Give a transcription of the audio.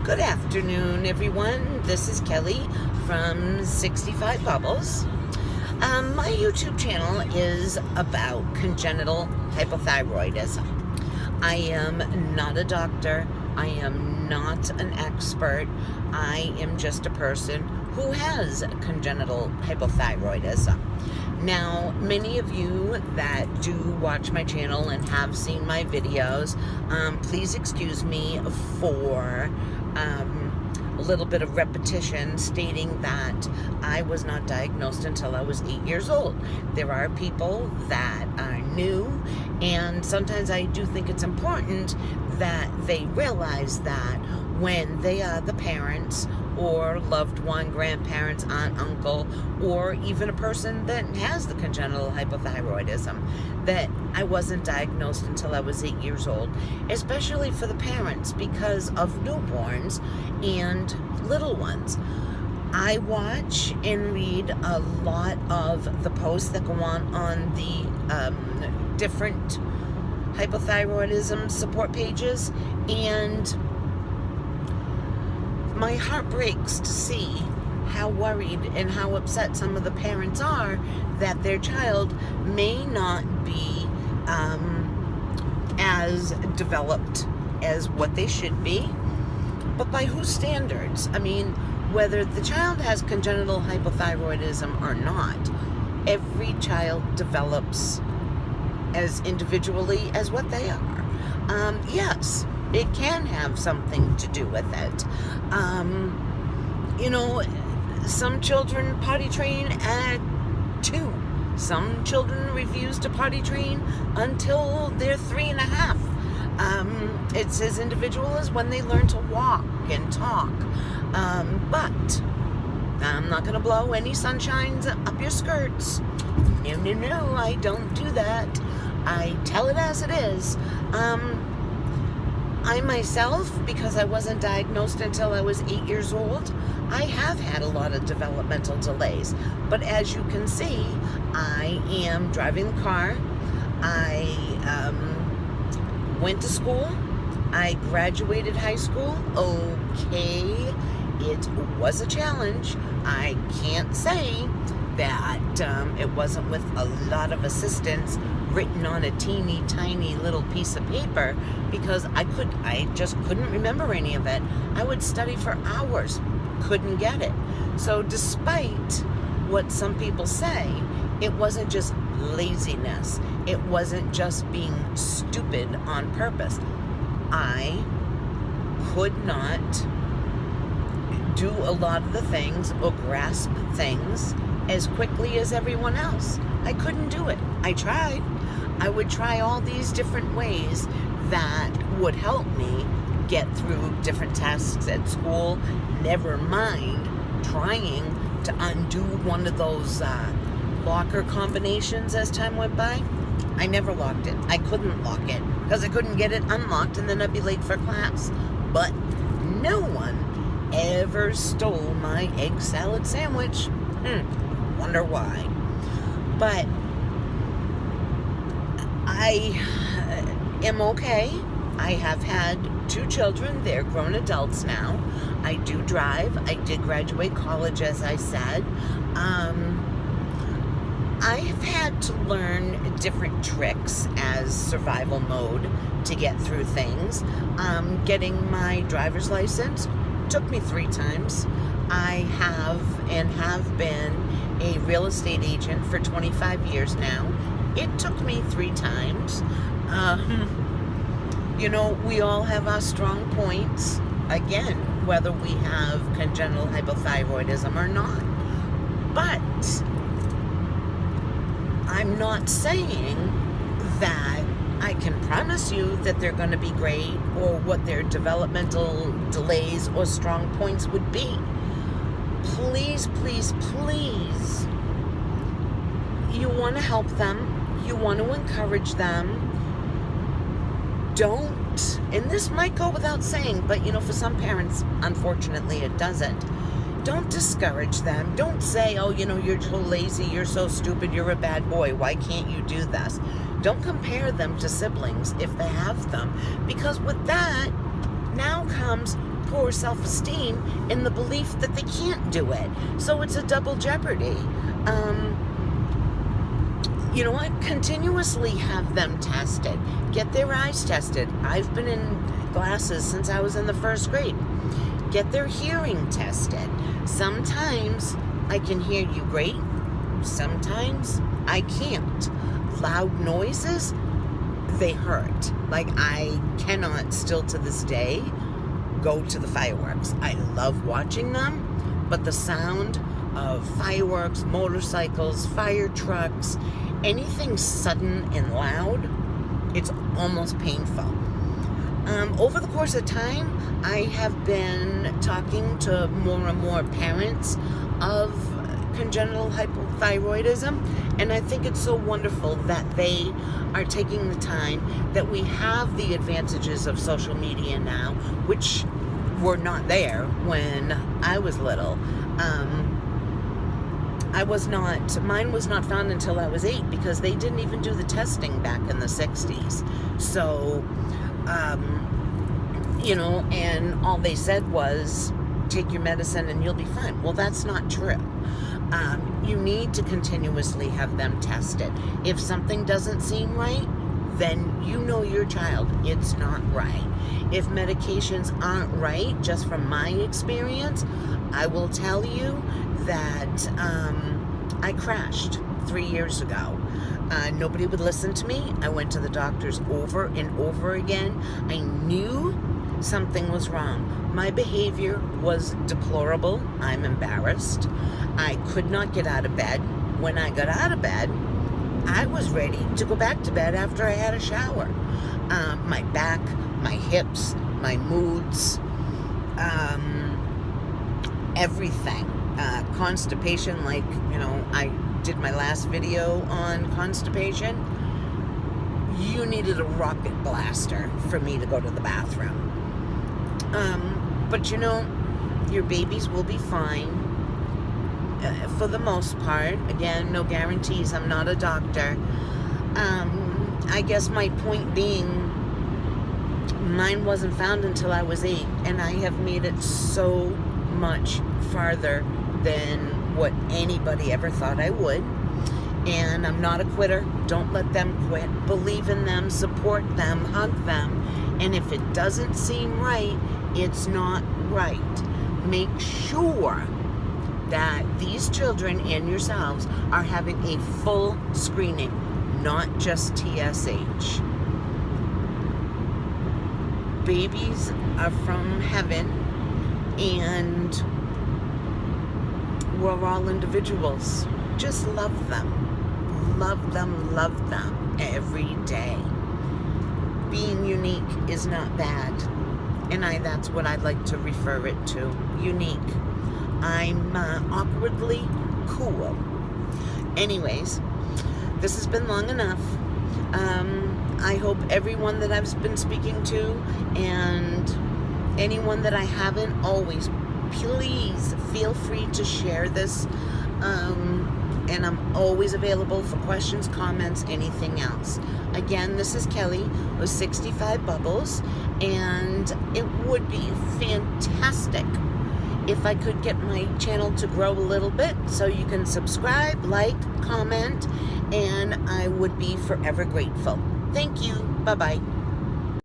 Good afternoon, everyone. This is Kelly from 65 Bubbles. My YouTube channel is about congenital hypothyroidism. I am not a doctor. I am not an expert. I am just a person who has congenital hypothyroidism. Now, many of you that do watch my channel and have seen my videos, please excuse me for a little bit of repetition stating that I was not diagnosed until I was 8 years old. There are people that are new, and sometimes I do think it's important that they realize that when they are the parents or loved one, grandparents, aunt, uncle, or even a person that has the congenital hypothyroidism, that I wasn't diagnosed until I was 8 years old, especially for the parents because of newborns and little ones. I watch and read a lot of the posts that go on the different hypothyroidism support pages, and my heart breaks to see how worried and how upset some of the parents are that their child may not be as developed as what they should be. But by whose standards? I mean, whether the child has congenital hypothyroidism or not, every child develops as individually as what they are. Yes, it can have something to do with it. Some children potty train at 2. Some children refuse to potty train until they're 3.5. It's as individual as when they learn to walk and talk. But I'm not going to blow any sunshines up your skirts. No, I don't do that. I tell it as it is. I myself, because I wasn't diagnosed until I was 8 years old, I have had a lot of developmental delays. But as you can see, I am driving the car. I went to school. I graduated high school. Okay, it was a challenge. I can't say that it wasn't with a lot of assistance written on a teeny tiny little piece of paper, because I just couldn't remember any of it. I would study for hours, couldn't get it. So despite what some people say, it wasn't just laziness. It wasn't just being stupid on purpose. I could not do a lot of the things or grasp things as quickly as everyone else. I couldn't do it. I tried. I would try all these different ways that would help me get through different tasks at school, never mind trying to undo one of those locker combinations as time went by. I never locked it. I couldn't lock it because I couldn't get it unlocked, and then I'd be late for class. But no one ever stole my egg salad sandwich. Wonder why. But I am okay. I have had 2 children. They're grown adults now. I do drive. I did graduate college, as I said. I've had to learn different tricks as survival mode to get through things. Getting my driver's license took me 3 times. I have been a real estate agent for 25 years now. It took me 3 times. We all have our strong points, again, whether we have congenital hypothyroidism or not. But I'm not saying that I can promise you that they're going to be great or what their developmental delays or strong points would be. Please, please, please, you want to help them. You want to encourage them. Don't, and this might go without saying, but for some parents, unfortunately, it doesn't. Don't discourage them. Don't say, oh, you're so lazy, you're so stupid, you're a bad boy, why can't you do this? Don't compare them to siblings if they have them, because with that now comes poor self-esteem in the belief that they can't do it. So it's a double jeopardy. You know what? Continuously have them tested. Get their eyes tested. I've been in glasses since I was in the first grade. Get their hearing tested. Sometimes I can hear you great. Sometimes I can't. Loud noises, they hurt. Like, I cannot still to this day go to the fireworks. I love watching them, but the sound of fireworks, motorcycles, fire trucks, anything sudden and loud, it's almost painful. Over the course of time, I have been talking to more and more parents of congenital hypothyroidism, and I think it's so wonderful that they are taking the time, that we have the advantages of social media now, which were not there when I was little. Mine was not found until I was 8, because they didn't even do the testing back in the 60s. So, you know, and all they said was, take your medicine and you'll be fine. Well, that's not true. You need to continuously have them tested. If something doesn't seem right, then you know your child, it's not right. If medications aren't right, just from my experience, I will tell you that I crashed 3 years ago. Nobody would listen to me. I went to the doctors over and over again. I knew something was wrong. My behavior was deplorable. I'm embarrassed. I could not get out of bed. When I got out of bed, I was ready to go back to bed after I had a shower. My back, my hips, my moods, everything. Constipation, like, you know, I did my last video on constipation. You needed a rocket blaster for me to go to the bathroom. But you know, your babies will be fine for the most part. Again, no guarantees. I'm not a doctor. I guess my point being, mine wasn't found until I was 8, and I have made it so much farther than what anybody ever thought I would. And I'm not a quitter. Don't let them quit. Believe in them, support them, hug them. And if it doesn't seem right, it's not right. Make sure that these children and yourselves are having a full screening, not just TSH. Babies are from heaven, and we're all individuals. Just love them. Love them, love them every day. Being unique is not bad. And that's what I'd like to refer it to. Unique. I'm awkwardly cool. Anyways, this has been long enough. I hope everyone that I've been speaking to, and anyone that I haven't, always, please feel free to share this. And I'm always available for questions, comments, anything else. Again, this is Kelly with 65 Bubbles, and it would be fantastic if I could get my channel to grow a little bit, so you can subscribe, like, comment, and I would be forever grateful. Thank you. Bye-bye.